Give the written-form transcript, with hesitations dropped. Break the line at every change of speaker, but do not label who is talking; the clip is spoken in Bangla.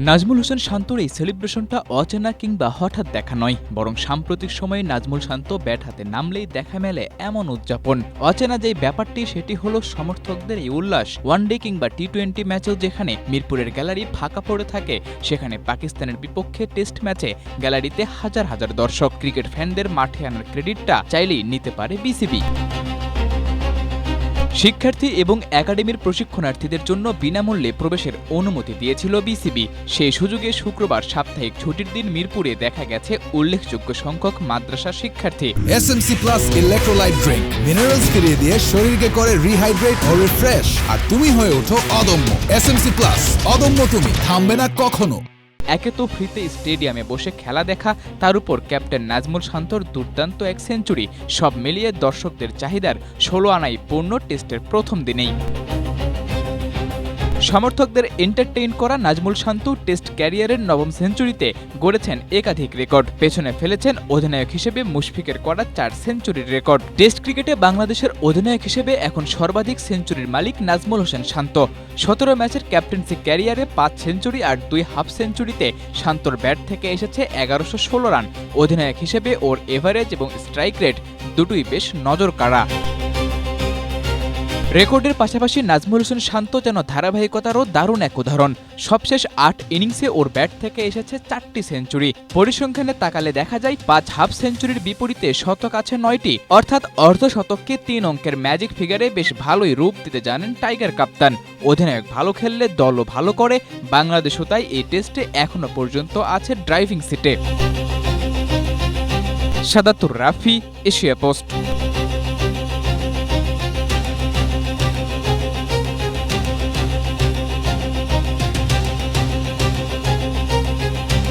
নাজমুল হোসেন শান্তর এই সেলিব্রেশনটা অচেনা কিংবা হঠাৎ দেখা নয়, বরং সাম্প্রতিক সময়ে নাজমুল শান্ত ব্যাট হাতে নামলেই দেখা মেলে এমন উদযাপন। অচেনা যেই ব্যাপারটি সেটি হলো সমর্থকদের এই উল্লাস। ওয়ানডে কিংবা টি-20 ম্যাচেও যেখানে মিরপুরের গ্যালারি ফাঁকা পড়ে থাকে, সেখানে পাকিস্তানের বিপক্ষে টেস্ট ম্যাচে গ্যালারিতে হাজার হাজার দর্শক। ক্রিকেট ফ্যানদের মাঠে আনার ক্রেডিটটা চাইলেই নিতে পারে বিসিবি। শিক্ষার্থী এবং একাডেমির প্রশিক্ষণার্থীদের জন্য বিনামূল্যে প্রবেশের অনুমতি দিয়েছিল বিসিবি। সেই সুযোগে শুক্রবার সাপ্তাহিক ছুটির দিন মিরপুরে দেখা গেছে উল্লেখযোগ্য সংখ্যক মাদ্রাসা শিক্ষার্থী।
SMC plus electrolyte drink minerals ফিরিয়ে দিয়ে শরীরকে করে রিহাইড্রেট ও রিফ্রেশ, আর তুমি হয়ে ওঠো অদম্য। এসএমসি প্লাস, অদম্য তুমি, থামবে না কখনো।
একে তো ফ্রিতে স্টেডিয়ামে বসে খেলা দেখা, তার উপর ক্যাপ্টেন নাজমুল শান্তর দুর্দান্ত এক সেঞ্চুরি, সব মিলিয়ে দর্শকদের চাহিদার 16 আনাই পূর্ণ টেস্টের প্রথম দিনেই। সমর্থকদের এন্টারটেইন করা নাজমুল শান্ত টেস্ট ক্যারিয়ারের নবম সেঞ্চুরিতে গড়েছেন একাধিক রেকর্ড। পেছনে ফেলেছেন অধিনায়ক হিসেবে মুশফিকের করা 4 সেঞ্চুরির রেকর্ড। টেস্ট ক্রিকেটে বাংলাদেশের অধিনায়ক হিসেবে এখন সর্বাধিক সেঞ্চুরির মালিক নাজমুল হোসেন শান্ত। 17 ম্যাচের ক্যাপ্টেন্সি ক্যারিয়ারে 5 সেঞ্চুরি আর 2 হাফ সেঞ্চুরিতে শান্তর ব্যাট থেকে এসেছে 1116 রান। অধিনায়ক হিসেবে ওর এভারেজ এবং স্ট্রাইক রেট দুটোই বেশ নজর কাড়া। রেকর্ডের পাশাপাশি নাজমুল হোসেন শান্ত যেন ধারাবাহিকতারও দারুণ এক উদাহরণ। সবশেষ 8 ইনিংসে ওর ব্যাট থেকে এসেছে 4টি সেঞ্চুরি। পরিসংখ্যানে তাকালে দেখা যায় 5 হাফ সেঞ্চুরির বিপরীতে শতক আছে 9টি, অর্থাৎ অর্ধশতককে 3 অঙ্কের ম্যাজিক ফিগারে বেশ ভালোই রূপ দিতে জানেন টাইগার কাপ্তান। অধিনায়ক ভালো খেললে দলও ভালো করে, বাংলাদেশও তাই এই টেস্টে এখনো পর্যন্ত আছে ড্রাইভিং সিটে। সাদাতুর রাফি, এশিয়া পোস্ট।